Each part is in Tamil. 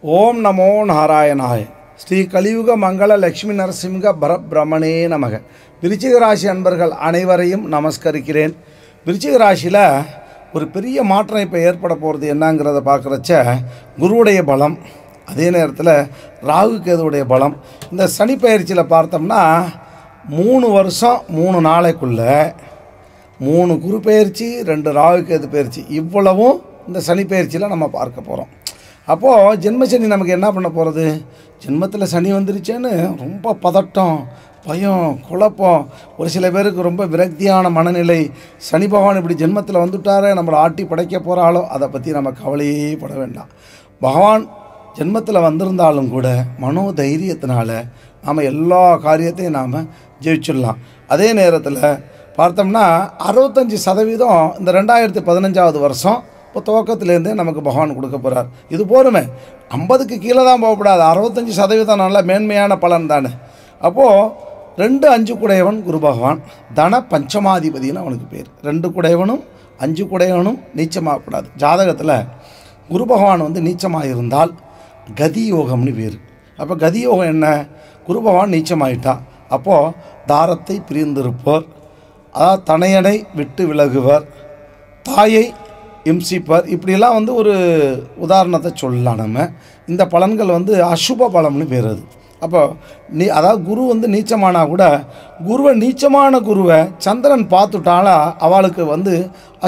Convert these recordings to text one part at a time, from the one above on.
ஓம் நமோ நாராயணாய. ஸ்ரீ கலியுக மங்கள லக்ஷ்மி நரசிம்ஹ பரபிரமணே நமக. விருச்சிக ராசி அன்பர்கள் அனைவரையும் நமஸ்கரிக்கிறேன். விருச்சிக ராசியில் ஒரு பெரிய மாற்றம் இப்போ ஏற்பட போகிறது என்னங்கிறத பார்க்குறச்ச குருவுடைய பலம், அதே நேரத்தில் ராகு கேதுவுடைய பலம். இந்த சனி பயிற்சியில் பார்த்தோம்னா 3 வருஷம் 3 நாளைக்குள்ளே 3 குரு பயிற்சி 2 ராகு கேது பயிற்சி, இவ்வளவும் இந்த சனி பயிற்சியில் நம்ம பார்க்க போகிறோம். அப்போது ஜென்மசனி நமக்கு என்ன பண்ண போகிறது? ஜென்மத்தில் சனி வந்துருச்சேன்னு ரொம்ப பதட்டம், பயம், குழப்பம், ஒரு சில பேருக்கு ரொம்ப விரக்தியான மனநிலை. சனி பகவான் இப்படி ஜென்மத்தில் வந்துட்டாரே, நம்மளை ஆட்டி படைக்க போகிறாளோ, அதை பற்றி நம்ம கவலையே பட வேண்டாம். பகவான் ஜென்மத்தில் வந்திருந்தாலும் கூட மனோதைரியத்தினால நாம் எல்லா காரியத்தையும் நாம் ஜெயிச்சிடலாம். அதே நேரத்தில் பார்த்தோம்னா 65% இந்த 2015 வருஷம் இப்போ துவக்கத்துலேருந்தே நமக்கு பகவான் கொடுக்க போகிறார். இது போருமே, 50க்கு கீழே தான் போகக்கூடாது. 65% நல்ல மேன்மையான பலன் தானே. அப்போது 2 5 குடையவன் குரு பகவான், தன பஞ்சமாதிபதினு அவனுக்கு பேர். 2 குடையவனும் 5 குடையவனும் நீச்சமாகக்கூடாது. ஜாதகத்தில் குரு பகவான் வந்து நீச்சமாக இருந்தால் கதி யோகம்னு பேர். அப்போ கதி யோகம் என்ன? குரு பகவான் நீச்சமாயிட்டா அப்போது தாரத்தை பிரிந்திருப்போர், அதாவது தனையனை விட்டு விலகுவர், தாயை இம்சிப்பர், இப்படிலாம் வந்து ஒரு உதாரணத்தை சொல்லலாம். நம்ம இந்த பலன்கள் வந்து அசுப பலம்னு பேர். அது அப்போ அதாவது குரு வந்து நீச்சமானா கூட நீச்சமான குருவை சந்திரன் பார்த்துட்டாலா அவளுக்கு வந்து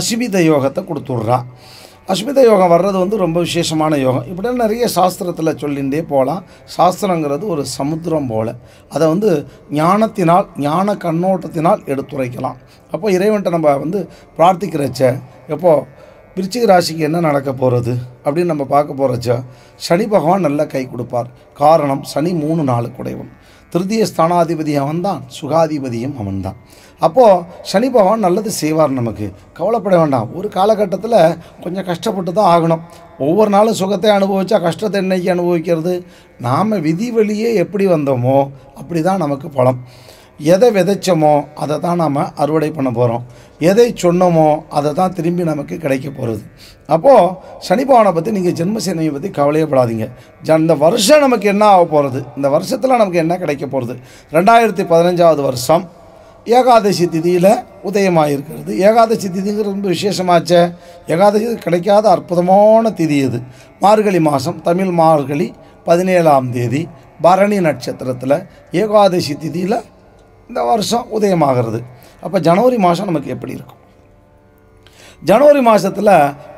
அசுபித யோகத்தை கொடுத்துட்றா. அஸ்மித யோகம் வர்றது வந்து ரொம்ப விசேஷமான யோகம். இப்படி நிறைய சாஸ்திரத்தில் சொல்லிகிட்டே போகலாம். சாஸ்திரங்கிறது ஒரு சமுத்திரம் போல், அதை வந்து ஞானத்தினால், ஞான கண்ணோட்டத்தினால் எடுத்துரைக்கலாம். அப்போ இறைவன்ட்ட நம்ம வந்து பிரார்த்திக்கிறச்ச, எப்போது விருச்சிக ராசிக்கு என்ன நடக்க போகிறது அப்படின்னு நம்ம பார்க்க போகிறச்ச, சனி பகவான் நல்லா கை கொடுப்பார். காரணம், சனி 3 4 குடையவன், திருதிய ஸ்தானாதிபதி அவன்தான், சுகாதிபதியும் அவன்தான். அப்போது சனி பகவான் நல்லது செய்வார். நமக்கு கவலைப்பட வேண்டாம். ஒரு காலகட்டத்தில் கொஞ்சம் கஷ்டப்பட்டு தான் ஆகணும். ஒவ்வொரு நாளும் சுகத்தை அனுபவித்தா கஷ்டத்தை என்னைக்கு அனுபவிக்கிறது? நாம் விதி வழியே எப்படி வந்தோமோ அப்படி தான் நமக்கு பலம். எதை விதைச்சோமோ அதை தான் நாம் அறுவடை பண்ண போகிறோம். எதை சொன்னோமோ அதை தான் திரும்பி நமக்கு கிடைக்க போகிறது. அப்போது சனி பகவானை பற்றி நீங்கள் ஜென்மசனியை பற்றி கவலையப்படாதீங்க. இந்த வருஷம் நமக்கு என்ன ஆக போகிறது, இந்த வருஷத்தில் நமக்கு என்ன கிடைக்க போகிறது? 2015 வருஷம் ஏகாதசி திதியில் உதயமாக இருக்கிறது. ஏகாதசி திதிங்கிறது ரொம்ப விசேஷமாச்சே. ஏகாதசி கிடைக்காத அற்புதமான திதி இது. மார்கழி மாதம், தமிழ் மார்கழி 17ஆம் தேதி பரணி நட்சத்திரத்தில் ஏகாதசி திதியில் இந்த வருஷம் உதயமாகிறது. அப்போ ஜனவரி மாதம் நமக்கு எப்படி இருக்கும்? ஜனவரி மாதத்தில்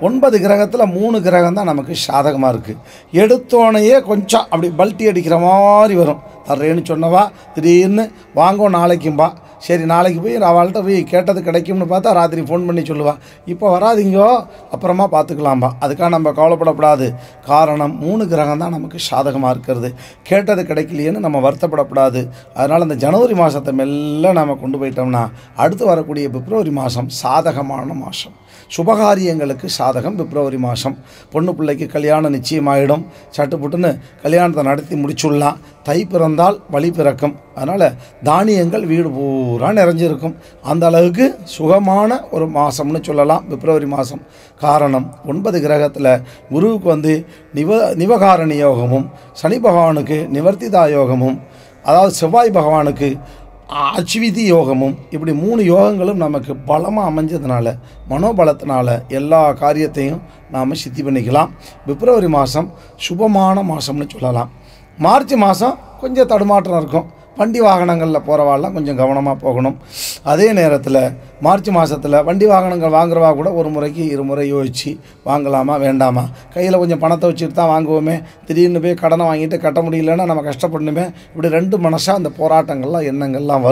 9 கிரகத்தில் 3 கிரகம் தான் நமக்கு சாதகமாக இருக்குது. எடுத்தோனையே கொஞ்சம் அப்படி பல்ட்டி அடிக்கிற மாதிரி வரும். தர்றேன்னு சொன்னவா திடீர்னு வாங்கோ நாளைக்கும்பா, சரி நாளைக்கு போய் அவள்கிட்ட போய் கேட்டது கிடைக்கும்னு பார்த்தா ராத்திரி ஃபோன் பண்ணி சொல்லுவா, இப்போ வராதிங்கோ அப்புறமா பார்த்துக்கலாம்பா. அதுக்காக நம்ம கவலைப்படக்கூடாது. காரணம், 3 கிரகம் தான் நமக்கு சாதகமாக இருக்கிறது. கேட்டது கிடைக்கலையேன்னு நம்ம வருத்தப்படக்கூடாது. அதனால் இந்த ஜனவரி மாதத்தை மெல்ல நம்ம கொண்டு போயிட்டோம்னா அடுத்து வரக்கூடிய பிப்ரவரி மாதம் சாதகமான மாதம். சுபகாரியங்களுக்கு சாதகம் பிப்ரவரி மாதம். பொண்ணு பிள்ளைக்கு கல்யாணம் நிச்சயமாயிடும். சட்டுப்புட்டுன்னு கல்யாணத்தை நடத்தி முடிச்சுடலாம். தை பிறந்தால் வழி பிறக்கும். அதனால் தானியங்கள் வீடு பூரா நிறைஞ்சிருக்கும். அந்த அளவுக்கு சுகமான ஒரு மாதம்னு சொல்லலாம் பிப்ரவரி மாதம். காரணம், 9 கிரகத்தில் குருவுக்கு வந்து நிவகாரணி யோகமும், சனி பகவானுக்கு நிவர்த்திதா யோகமும், அதாவது செவ்வாய் பகவானுக்கு அச்சுவிதி யோகமும், இப்படி 3 யோகங்களும் நமக்கு பலமாக அமைஞ்சதுனால, மனோபலத்தினால எல்லா காரியத்தையும் நாம் சித்தி பண்ணிக்கலாம். பிப்ரவரி மாதம் சுபமான மாதம்னு சொல்லலாம். மார்ச் மாதம் கொஞ்சம் தடுமாற்றம் இருக்கும். வண்டி வாகனங்களில் போகிறவாள்லாம் கொஞ்சம் கவனமாக போகணும். அதே நேரத்தில் மார்ச் மாதத்தில் வண்டி வாகனங்கள் வாங்குறவா கூட ஒரு முறைக்கு 2 முறை யோசித்து வாங்கலாமா வேண்டாமா. கையில் கொஞ்சம் பணத்தை வச்சுட்டு தான் வாங்குவோமே, திடீர்னு போய் கடனை வாங்கிட்டு கட்ட முடியலன்னா நம்ம கஷ்டப்படணுமே. இப்படி 2 மனசாக அந்த போராட்டங்கள்லாம் எண்ணங்கள்லாம்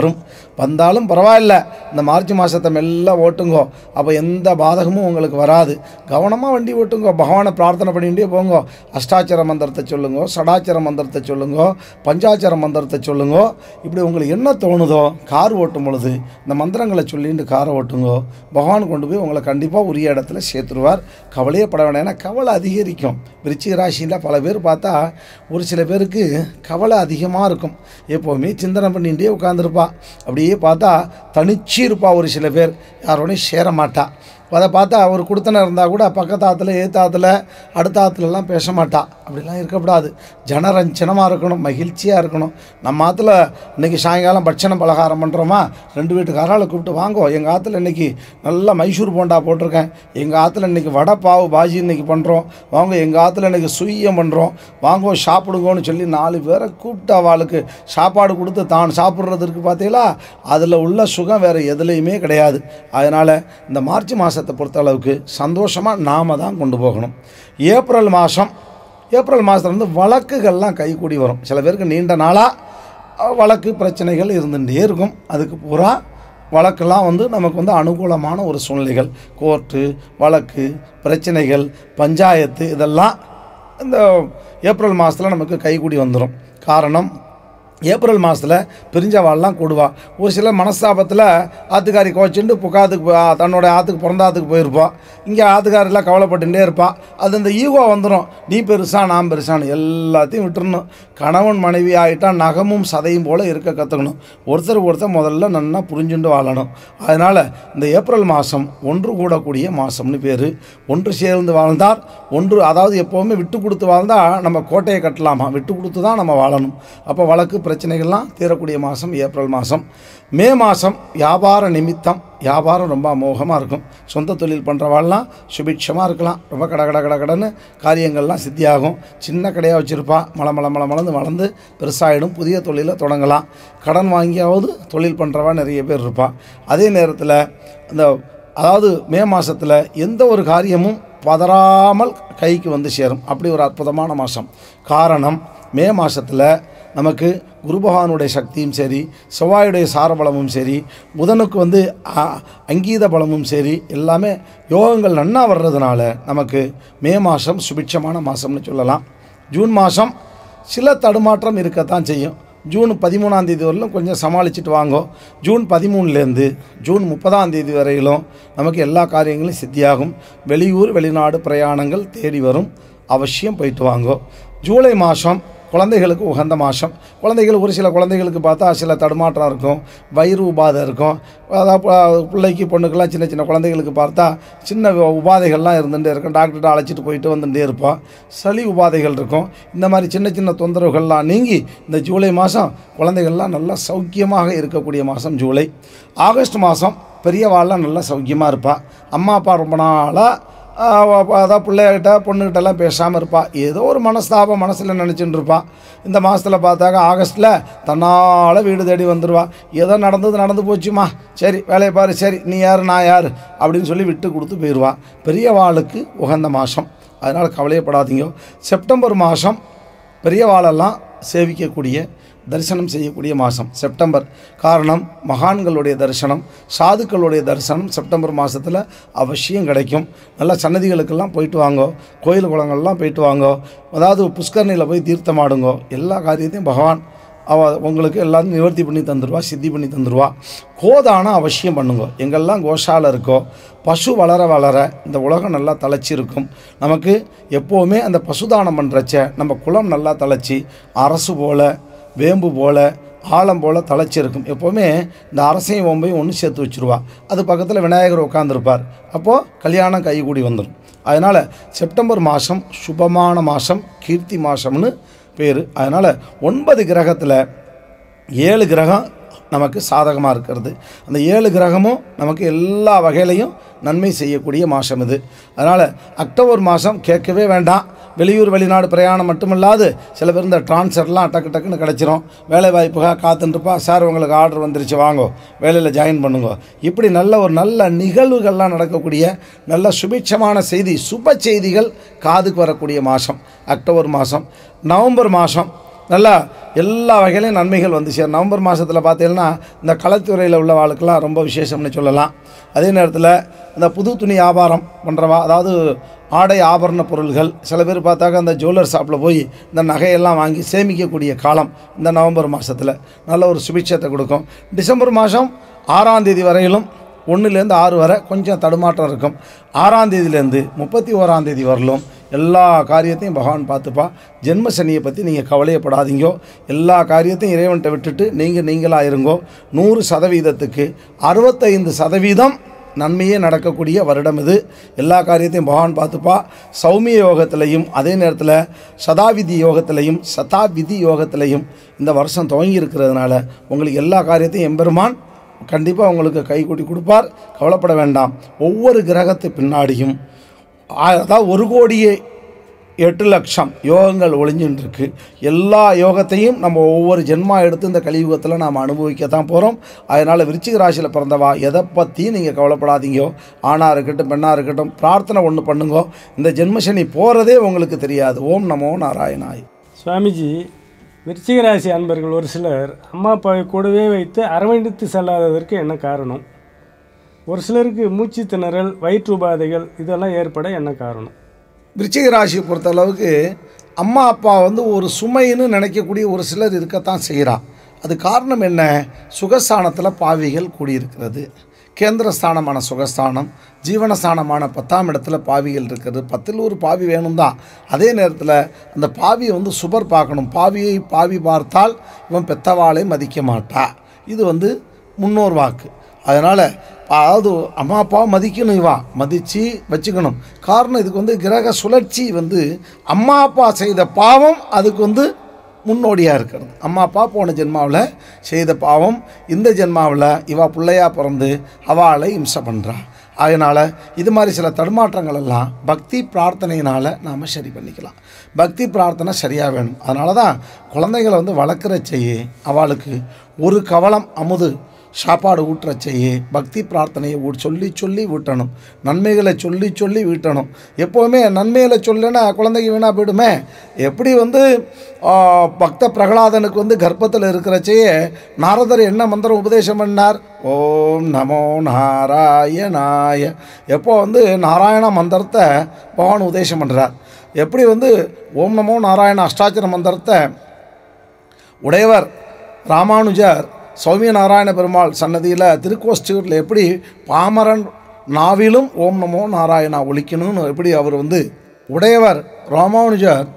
வந்தாலும் பரவாயில்ல. இந்த மார்ச் மாதத்தை மெல்ல ஓட்டுங்கோ. அப்போ எந்த பாதகமும் உங்களுக்கு வராது. கவனமாக வண்டி ஓட்டுங்கோ. பகவானை பிரார்த்தனை பண்ணிகிட்டே போங்கோ. அஷ்டாட்சர மந்திரத்தை சொல்லுங்கோ, சடாட்சர மந்திரத்தை சொல்லுங்கோ, பஞ்சாட்சர மந்திரத்தை சொல்லுங்கோ. இப்படி உங்களுக்கு என்ன தோணுதோ, கார் ஓட்டும் பொழுது இந்த மந்திரங்களை சொல்லிட்டு காரை ஓட்டுங்கோ. பகவான் கொண்டு போய் உங்களை கண்டிப்பாக உரிய இடத்துல சேர்த்துருவார். கவலையே பட வேண்டாம். ஏன்னா கவலை அதிகரிக்கும். விருச்சிக ராசியில் பல பேர் பார்த்தா ஒரு சில பேருக்கு கவலை அதிகமாக இருக்கும். எப்போவுமே சிந்தனை பண்ணிகிட்டே உட்காந்துருப்பா. அப்படியே பார்த்தா தனிச்சு இருப்பா. ஒரு சில பேர் யாரோடையும் சேர மாட்டா. அதை பார்த்தா அவர் கொடுத்தன இருந்தால் கூட பக்கத்து ஆற்றுல ஏத்தாத்துல அடுத்த ஆற்றுலலாம் பேச மாட்டா. அப்படிலாம் இருக்கக்கூடாது. ஜனரஞ்சனமாக இருக்கணும், மகிழ்ச்சியாக இருக்கணும். நம்ம ஆற்றுல இன்றைக்கி சாயங்காலம் பட்சணம் பலகாரம் பண்ணுறோமா, 2 வீட்டுக்காரால் கூப்பிட்டு வாங்கோ, எங்கள் ஆற்றுல இன்றைக்கி நல்லா மைசூர் போண்டா போட்டிருக்கேன், எங்கள் ஆற்றுல இன்றைக்கி வடை பாவு பாஜி இன்றைக்கி பண்ணுறோம், வாங்க எங்கள் ஆற்றுல இன்றைக்கி சுய்யம் பண்ணுறோம், வாங்கோ சாப்பிடுங்கன்னு சொல்லி 4 பேரை கூப்பிட்டு அவளுக்கு சாப்பாடு கொடுத்து தான் சாப்பிட்றதுக்கு பார்த்தீங்களா, அதில் உள்ள சுகம் வேறு எதுலேயுமே கிடையாது. அதனால் இந்த மார்ச் மாதத்தை பொறுத்தளவுக்கு சந்தோஷமாக நாம் தான் கொண்டு போகணும். ஏப்ரல் மாதத்துல வந்து வழக்குகள்லாம் கைகூடி வரும். சில பேருக்கு நீண்ட நாளாக வழக்கு பிரச்சனைகள் இருந்துகிட்டே இருக்கும். அதுக்கு பூரா வழக்கெல்லாம் வந்து நமக்கு வந்து அனுகூலமான ஒரு சூழ்நிலைகள், கோர்ட்டு வழக்கு பிரச்சனைகள் பஞ்சாயத்து இதெல்லாம் இந்த ஏப்ரல் மாதத்தில் நமக்கு கைகூடி வந்துடும். காரணம், ஏப்ரல் மாதத்தில் பிரிஞ்சவாள்லாம் கூடுவா. ஒரு சில மனஸ்தாபத்தில் ஆத்துக்காரி கோச்சிண்டு புக்காத்துக்கு தன்னோட ஆற்றுக்கு பிறந்த ஆற்றுக்கு போயிருப்பாள். இங்கே ஆத்துக்காரெல்லாம் கவலைப்பட்டுட்டே இருப்பாள். அது இந்த ஈகோ வந்துடும். நீ பெருசா நான் பெருசான்னு எல்லாத்தையும் விட்டுறணும். கணவன் மனைவி ஆகிட்டா நகமும் சதையும் போல் இருக்க கற்றுக்கணும். ஒருத்தர் முதல்ல நல்லா புரிஞ்சுட்டு வாழணும். அதனால் இந்த ஏப்ரல் மாதம் ஒன்று கூடக்கூடிய மாதம்னு பேர். ஒன்று சேர்ந்து வாழ்ந்தார் ஒன்று, அதாவது எப்போவுமே விட்டு கொடுத்து வாழ்ந்தால் நம்ம கோட்டையை கட்டலாமா, விட்டு கொடுத்து தான் நம்ம வாழணும். அப்போ வழக்கு பிரச்சனைகள்லாம் தீரக்கூடிய மாதம் ஏப்ரல் மாதம். மே மாதம் வியாபார நிமித்தம் வியாபாரம் ரொம்ப அமோகமாக இருக்கும். சொந்த தொழில் பண்ணுறவாள்லாம் சுபிட்சமாக இருக்கலாம். ரொம்ப கடன்னு காரியங்கள்லாம் சித்தியாகும். சின்ன கடையாக வச்சுருப்பா, மலந்து வளர்ந்து பெருசாகிடும். புதிய தொழிலை தொடங்கலாம். கடன் வாங்கியாவது தொழில் பண்ணுறவா நிறைய பேர் இருப்பாள். அதே நேரத்தில் அதாவது மே மாதத்தில் எந்த ஒரு காரியமும் பதறாமல் கைக்கு வந்து சேரும். அப்படி ஒரு அற்புதமான மாதம். காரணம், மே மாதத்தில் நமக்கு குரு பகவானுடைய சக்தியும் சரி, செவ்வாயுடைய சாரபலமும் சரி, புதனுக்கு வந்து அங்கீத பலமும் சரி, எல்லாமே யோகங்கள் நன்னா வர்றதுனால நமக்கு மே மாதம் சுபிட்சமான மாதம்னு சொல்லலாம். ஜூன் மாதம் சில தடுமாற்றம் இருக்கத்தான் செய்யும். ஜூன் 13ஆம் தேதி வரையிலும் கொஞ்சம் சமாளிச்சுட்டு வாங்கோ. ஜூன் 13லேருந்து ஜூன் 30ஆம் தேதி வரையிலும் நமக்கு எல்லா காரியங்களும் சித்தியாகும். வெளியூர் வெளிநாடு பிரயாணங்கள் தேடி வரும். அவசியம் போயிட்டு வாங்கோ. ஜூலை மாதம் குழந்தைகளுக்கு உகந்த மாதம். ஒரு சில குழந்தைகளுக்கு பார்த்தா சில தடுமாற்றம் இருக்கும், வயிறு உபாதை இருக்கும். அதாவது பிள்ளைக்கு பொண்ணுக்கெல்லாம் சின்ன குழந்தைகளுக்கு பார்த்தா சின்ன உபாதைகள்லாம் இருந்துகிட்டே இருக்கும். டாக்டர்கிட்ட அழைச்சிட்டு போயிட்டு வந்துகிட்டே இருப்போம். சளி உபாதைகள் இருக்கும். இந்த மாதிரி சின்ன தொந்தரவுகள்லாம் நீங்கி இந்த ஜூலை மாதம் குழந்தைகள்லாம் நல்லா சௌக்கியமாக இருக்கக்கூடிய மாதம் ஜூலை. ஆகஸ்ட் மாதம் பெரியவாள்லாம் நல்லா சௌக்கியமாக இருப்பாள். அம்மா அப்பா ரொம்ப நாளாக அதான் பிள்ளைகிட்ட பொண்ணுக்கிட்டலாம் பேசாமல் இருப்பாள். ஏதோ ஒரு மனஸ்தாபம் மனசில் நினச்சிட்டு இருப்பாள். இந்த மாதத்தில் பார்த்தாக்க ஆகஸ்ட்டில் தன்னால் வீடு தேடி வந்துடுவா. ஏதோ நடந்து போச்சுமா, சரி வேலையை பாரு, சரி நீ யார் நான் யார் அப்படின்னு சொல்லி விட்டு கொடுத்து போயிடுவா. பெரியவாளுக்கு உகந்த மாதம். அதனால் கவலையப்படாதீங்க. செப்டம்பர் மாதம் பெரியவாளெல்லாம் சேவிக்கக்கூடிய தரிசனம் செய்யக்கூடிய மாதம் செப்டம்பர். காரணம், மகான்களுடைய தரிசனம், சாதுக்களுடைய தரிசனம் செப்டம்பர் மாதத்தில் அவசியம் கிடைக்கும். நல்ல சன்னதிகளுக்கெல்லாம் போயிட்டு வாங்கோ, கோயில் குளங்கள்லாம் போயிட்டு வாங்கோ. அதாவது புஷ்கரணியில் போய் தீர்த்தமாடுங்கோ. எல்லா காரியத்தையும் பகவான் உங்களுக்கு எல்லாத்தையும் நிவர்த்தி பண்ணி தந்துடுவா, சித்தி பண்ணி தந்துடுவா. கோதானம் அவசியம் பண்ணுங்க. எங்கெல்லாம் கோஷாலை இருக்கோ, பசு வளர இந்த உலகம் நல்லா தழைச்சி இருக்கும். நமக்கு எப்போவுமே அந்த பசுதானம் பண்ணுறச்ச நம்ம குலம் நல்லா தழைச்சி அரசு போல் வேம்பு போல் ஆழம் போல் தழைச்சிருக்கும். எப்போவுமே இந்த அரசையும் ஓம்பையும் ஒன்று சேர்த்து வச்சுருவா. அது பக்கத்தில் விநாயகர் உட்காந்துருப்பார். அப்போது கல்யாணம் கைகூடி வந்துடும். அதனால் செப்டம்பர் மாதம் சுபமான மாதம், கீர்த்தி மாதம்னு பேர். அதனால் 9 கிரகத்தில் 7 கிரகம் நமக்கு சாதகமாக இருக்கிறது. அந்த 7 கிரகமும் நமக்கு எல்லா வகையிலையும் நன்மை செய்யக்கூடிய மாதம் இது. அதனால் அக்டோபர் மாதம் கேட்கவே வேண்டாம். வெளியூர் வெளிநாடு பிரயாணம் மட்டுமில்லாது சில பேர் இந்த ட்ரான்ஸ்ஃபர்லாம் டக்குன்னு கிடச்சிரும். வேலை வாய்ப்புக்காக காத்துட்டுருப்பா. சார் உங்களுக்கு ஆர்டர் வந்துருச்சு, வாங்கோ வேலையில் ஜாயின் பண்ணுங்க. இப்படி நல்ல நிகழ்வுகள்லாம் நடக்கக்கூடிய நல்ல சுபிட்சமான செய்தி, சுப செய்திகள் காதுக்கு வரக்கூடிய மாதம் அக்டோபர் மாதம். நவம்பர் மாதம் நல்லா எல்லா வகையிலையும் நன்மைகள் வந்து சேரும். நவம்பர் மாதத்தில் பார்த்தீங்கன்னா இந்த கலைத்துறையில் உள்ள வாழ்க்கெல்லாம் ரொம்ப விசேஷம்னு சொல்லலாம். அதே நேரத்தில் இந்த புது துணி வியாபாரம் பண்ணுறவா, அதாவது ஆடை ஆபரண பொருள்கள், சில பேர் பார்த்தாக்க அந்த ஜுவல்லர் ஷாப்பில் போய் இந்த நகையெல்லாம் வாங்கி சேமிக்கக்கூடிய காலம் இந்த நவம்பர் மாதத்தில் நல்ல ஒரு சுபிட்சத்தை கொடுக்கும். டிசம்பர் மாதம் 6ஆம் தேதி வரையிலும் 1லேருந்து 6 வரை கொஞ்சம் தடுமாற்றம் இருக்கும். 6ஆம் தேதியிலேருந்து 31ஆம் தேதி வரலும் எல்லா காரியத்தையும் பகவான் பார்த்துப்பா. ஜென்ம சனியை பற்றி நீங்கள் கவலையப்படாதீங்கோ. எல்லா காரியத்தையும் இறைவன்கிட்ட விட்டுட்டு நீங்களாக இருங்கோ. 100%க்கு 65% நன்மையே நடக்கக்கூடிய வருடம் இது. எல்லா காரியத்தையும் பகவான் பார்த்துப்பா. சௌமிய யோகத்திலையும் அதே நேரத்தில் சதாவிதி யோகத்திலையும் சதாவிதி யோகத்திலையும் இந்த வருஷம் துவங்கி இருக்கிறதுனால உங்களுக்கு எல்லா காரியத்தையும் எம்பெருமான் கண்டிப்பாக உங்களுக்கு கைகூட்டி கொடுப்பார். கவலைப்பட வேண்டாம். ஒவ்வொரு கிரகத்து பின்னாடியும் அதாவது 1,08,00,000 யோகங்கள் ஒளிஞ்சுட்டு இருக்கு. எல்லா யோகத்தையும் நம்ம ஒவ்வொரு ஜென்மா எடுத்து இந்த கலியுகத்தில் நாம் அனுபவிக்கத்தான் போகிறோம். அதனால் விருச்சிக ராசியில் பிறந்தவா எதை பற்றியும் நீங்கள் கவலைப்படாதீங்க. ஆணாக இருக்கட்டும் பெண்ணாக இருக்கட்டும், பிரார்த்தனை ஒன்று பண்ணுங்க. இந்த ஜென்மசனி போகிறதே உங்களுக்கு தெரியாது. ஓம் நமோ நாராயணாய். சுவாமிஜி, விருச்சிக ராசி அன்பர்கள் ஒரு சிலர் அம்மா அப்பாவை கூடவே வைத்து அரவணைத்து செல்லாததற்கு என்ன காரணம்? ஒரு சிலருக்கு மூச்சு திணறல், வயிற்று உபாதைகள் இதெல்லாம் ஏற்பட என்ன காரணம்? விருச்சிக ராசியை பொறுத்தளவுக்கு அம்மா அப்பா ஒரு சுமைன்னு நினைக்கக்கூடிய ஒரு சிலர் இருக்கத்தான் செய்கிறா. அது காரணம் என்ன? சுகஸ்தானத்தில் பாவிகள் கூடியிருக்கிறது. கேந்திரஸ்தானமான சுகஸ்தானம், ஜீவனஸ்தானமான 10ஆம் இடத்துல பாவிகள் இருக்கிறது. 10ல் ஒரு பாவி வேணும் தான். அதே நேரத்தில் அந்த பாவியை சுபர் பார்க்கணும். பாவி பார்த்தால் இவன் பெத்தவாளை மதிக்க மாட்டா. இது முன்னோர் வாக்கு. அதனால் அதாவது அம்மா அப்பாவை மதிக்கணும், இவா மதித்து வச்சுக்கணும். காரணம் இதுக்கு கிரக சுழற்சி அம்மா அப்பா செய்த பாவம் அதுக்கு முன்னோடியாக இருக்கிறது. அம்மா அப்பா போன ஜென்மாவில் செய்த பாவம் இந்த ஜென்மாவில் இவா பிள்ளையாக பிறந்து அவளை இம்சை பண்ணுறா. அதனால் இது மாதிரி சில தடுமாற்றங்கள் எல்லாம் பக்தி பிரார்த்தனையினால் நாம் சரி பண்ணிக்கலாம். பக்தி பிரார்த்தனை சரியாக வேணும். அதனால தான் குழந்தைகளை வளர்க்குற செய்ய அவளுக்கு ஒரு கவலம் அமுது சாப்பாடு ஊட்டுற செய்ய பக்தி பிரார்த்தனையை சொல்லி சொல்லி ஊட்டணும். நன்மைகளை சொல்லி சொல்லி வீட்டணும். எப்போவுமே நன்மைகளை சொல்லினா குழந்தைக்கு வீணாக போயிடுமே. எப்படி பக்த பிரகலாதனுக்கு கர்ப்பத்தில் இருக்கிற செய்ய நாரதர் என்ன மந்திரம் உபதேசம் பண்ணார்? ஓம் நமோ நாராயணாய. எப்போ நாராயண மந்திரத்தை பகவான் உபதேசம் பண்ணுறார். எப்படி ஓம் நமோ நாராயண அஷ்டாட்சர மந்திரத்தை உடையவர் ராமானுஜர் சௌமிய நாராயண பெருமாள் சன்னதியில் திருக்கோஷ்டியூரில் எப்படி பாமரன் நாவிலும் ஓம் நமோ நாராயணா ஒலிக்கணும்னு எப்படி அவர் உடையவர் ராமானுஜர்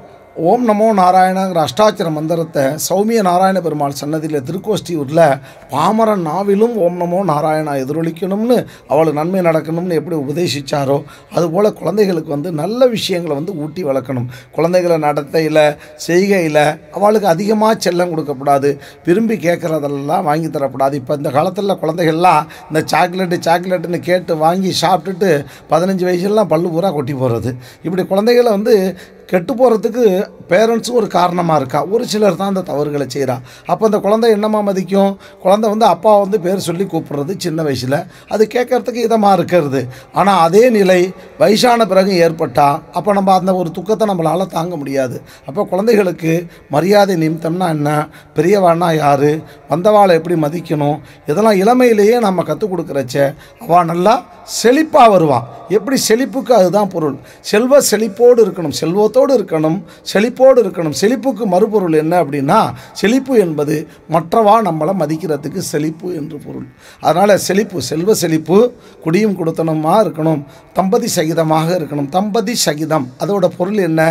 ஓம் நமோ நாராயணங்கிற அஷ்டாட்சர மந்திரத்தை சௌமிய நாராயண பெருமாள் சன்னதியில் திருக்கோஷ்டியூரில் பாமரன் நாவிலும் ஓம் நமோ நாராயணா எதிரொலிக்கணும்னு அவளுக்கு நன்மை நடக்கணும்னு எப்படி உபதேசித்தாரோ அதுபோல் குழந்தைகளுக்கு நல்ல விஷயங்களை ஊட்டி வளர்க்கணும். குழந்தைகளை நடத்தையில் செய்கையில் அவளுக்கு அதிகமாக செல்லம் கொடுக்கக்கூடாது. விரும்பி கேட்குறதெல்லாம் வாங்கி தரக்கூடாது. இப்போ இந்த காலத்தில் குழந்தைகள்லாம் இந்த சாக்லேட்டுன்னு கேட்டு வாங்கி சாப்பிட்டுட்டு 15 வயசுலாம் பல்லு பூரா கொட்டி போகிறது. இப்படி குழந்தைகளை கெட்டு போகிறதுக்கு பேரண்ட்ஸும் ஒரு காரணமாக இருக்கா. ஒரு சிலர் தான் அந்த தவறுகளை செய்கிறா. அப்போ அந்த குழந்தை என்னமா மதிக்கும்? குழந்தை அப்பா பேர் சொல்லி கூப்பிட்றது சின்ன வயசில் அது கேட்கறதுக்கு இதமாக இருக்கிறது. ஆனால் அதே நிலை வயசான பிறகு ஏற்பட்டால் அப்போ நம்ம அந்த ஒரு துக்கத்தை நம்மளால் தாங்க முடியாது. அப்போ குழந்தைகளுக்கு மரியாதை நிமித்தம்னா என்ன, பெரியவானா யார், வந்தவாளை எப்படி மதிக்கணும், இதெல்லாம் இளமையிலேயே நம்ம கற்றுக் கொடுக்குறச்சே அவள் நல்லா செழிப்பாக வருவாள். எப்படி செழிப்புக்கு அதுதான் பொருள். செல்வ செழிப்போடு இருக்கணும், செல்வத்தோடு இருக்கணும், செழிப்போடு இருக்கணும். செழிப்புக்கு மறுபொருள் என்ன அப்படின்னா, செழிப்பு என்பது மற்றவா நம்மளை மதிக்கிறதுக்கு செழிப்பு என்று பொருள். அதனால் செழிப்பு, செல்வ செழிப்பு, குடியும் கொடுத்தனமாக இருக்கணும், தம்பதி சகிதமாக இருக்கணும். தம்பதி சகிதம் அதோட பொருள் என்ன?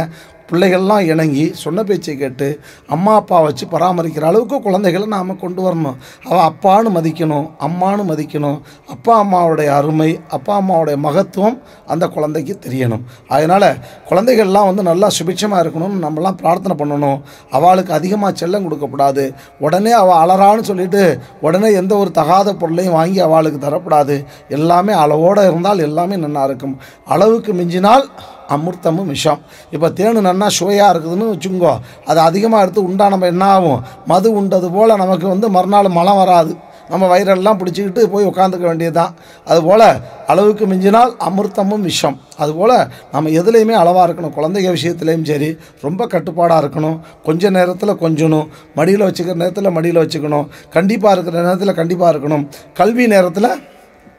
பிள்ளைகள்லாம் இணங்கி சொன்ன பேச்சை கேட்டு அம்மா அப்பா வச்சு பராமரிக்கிற அளவுக்கு குழந்தைகளை நாம் கொண்டு வரணும். அவள் அப்பான்னு மதிக்கணும், அம்மானு மதிக்கணும். அப்பா அம்மாவுடைய அருமை, அப்பா அம்மாவுடைய மகத்துவம் அந்த குழந்தைக்கு தெரியணும். அதனால் குழந்தைகள்லாம் நல்லா சுபிட்சமாக இருக்கணும்னு நம்மலாம் பிரார்த்தனை பண்ணணும். அவளுக்கு அதிகமாக செல்லம் கொடுக்கக்கூடாது. உடனே அவள் அலறான்னு சொல்லிவிட்டு உடனே எந்த ஒரு தகாத பொருளையும் வாங்கி அவளுக்கு தரக்கூடாது. எல்லாமே அளவோடு இருந்தால் எல்லாமே நல்லா இருக்கும். அளவுக்கு மிஞ்சினால் அமிர்தமும் விஷம். இப்போ தேனு நன்னா சுவையாக இருக்குதுன்னு வச்சுக்கோ, அது அதிகமாக எடுத்து உண்டா நம்ம என்ன ஆகும்? மது உண்டது போல் நமக்கு மறுநாள் மலம் வராது. நம்ம வயிறெல்லாம் பிடிச்சிக்கிட்டு போய் உட்காந்துக்க வேண்டியது தான். அதுபோல் அளவுக்கு மிஞ்சினால் அமிர்தமும் விஷம். அதுபோல் நம்ம எதுலேயுமே அளவாக இருக்கணும். குழந்தைங்க விஷயத்துலேயும் சரி ரொம்ப கட்டுப்பாடாக இருக்கணும். கொஞ்சம் நேரத்தில் கொஞ்சணும், மடியில் வச்சுக்கிற நேரத்தில் மடியில் வச்சுக்கணும், கண்டிப்பாக இருக்கிற நேரத்தில் கண்டிப்பாக இருக்கணும், கல்வி நேரத்தில்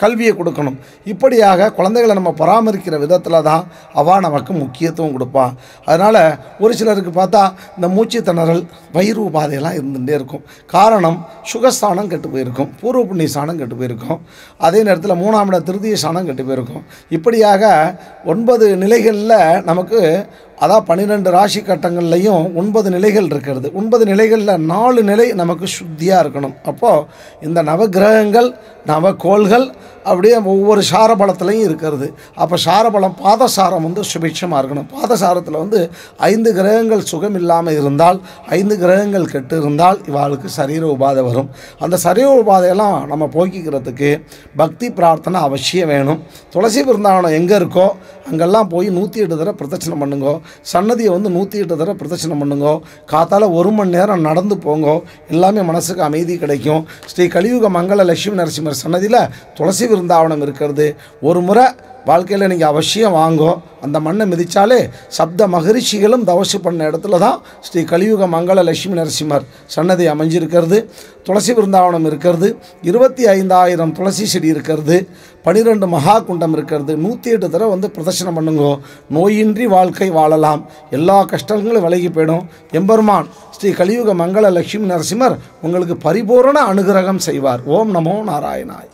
கல்வியை கொடுக்கணும். இப்படியாக குழந்தைகளை நம்ம பராமரிக்கிற விதத்தில் தான் அவள் நமக்கு முக்கியத்துவம் கொடுப்பாள். அதனால் ஒரு சிலருக்கு பார்த்தா இந்த மூச்சு திணறல், வயிறு உபாதையெல்லாம் இருந்துகிட்டே இருக்கும். காரணம் சுகஸ்தானம் கெட்டு போயிருக்கும், பூர்வ புண்ணிய ஸ்தானம் கெட்டு போயிருக்கும், அதே நேரத்தில் 3ஆம் இட திருதிய ஸ்தானம் கெட்டு போயிருக்கும். இப்படியாக 9 நிலைகளில் நமக்கு, அதான் 12 ராசி கட்டங்கள்லையும் 9 நிலைகள் இருக்கிறது. 9 நிலைகளில் 4 நிலை நமக்கு சுத்தியாக இருக்கணும். அப்போது இந்த நவகிரகங்கள் நவக்கோள்கள் அப்படியே ஒவ்வொரு சாரபலத்துலையும் இருக்கிறது. அப்போ சாரபலம் பாதசாரம் வந்து சுபிட்சமாக இருக்கணும். பாதசாரத்தில் வந்து 5 கிரகங்கள் சுகம் இல்லாமல் இருந்தால், 5 கிரகங்கள் கெட்டு இருந்தால் இவாளுக்கு சரீர உபாதை வரும். அந்த சரீர உபாதையெல்லாம் நம்ம போக்கிக்கிறதுக்கு பக்தி பிரார்த்தனை அவசியம் வேணும். துளசி பிருந்தாவனம் எங்கே இருக்கோ அங்கெல்லாம் போய் 108 தடவை பிரதட்சணம் பண்ணுங்கோ. சன்னதியை வந்து 108 தடவை பிரதட்சணம் பண்ணுங்கோ. காத்தால் 1 மணி நேரம் நடந்து போங்கோ. எல்லாமே மனசுக்கு அமைதி கிடைக்கும். ஸ்ரீ கலியுக மங்கள லட்சுமி நரசிம்மர் சன்னதியில் துளசி விருந்தாவனம் இருக்கிறது. ஒரு முறை வாழ்க்கையில் நீங்கள் அவசியம் வாங்கோ. அந்த மண்ணை மிதித்தாலே சப்த மகரிஷிகளும் தவசு பண்ண இடத்துல தான் ஸ்ரீ கலியுக மங்கள லட்சுமி நரசிம்மர் சன்னதி அமைஞ்சிருக்கிறது. துளசி விருந்தாவனம் இருக்கிறது. 25,000 துளசி செடி இருக்கிறது. 12 மகா குண்டம் இருக்கிறது. 108 தடவை வந்து பிரதர்சனம் பண்ணுங்கோ. நோயின்றி வாழ்க்கை வாழலாம். எல்லா கஷ்டங்களும் விலகி போயிடும். எம்பெருமான் ஸ்ரீ கலியுக மங்கள லட்சுமி நரசிம்மர் உங்களுக்கு பரிபூரண அனுகிரகம் செய்வார். ஓம் நமோ நாராயணாய.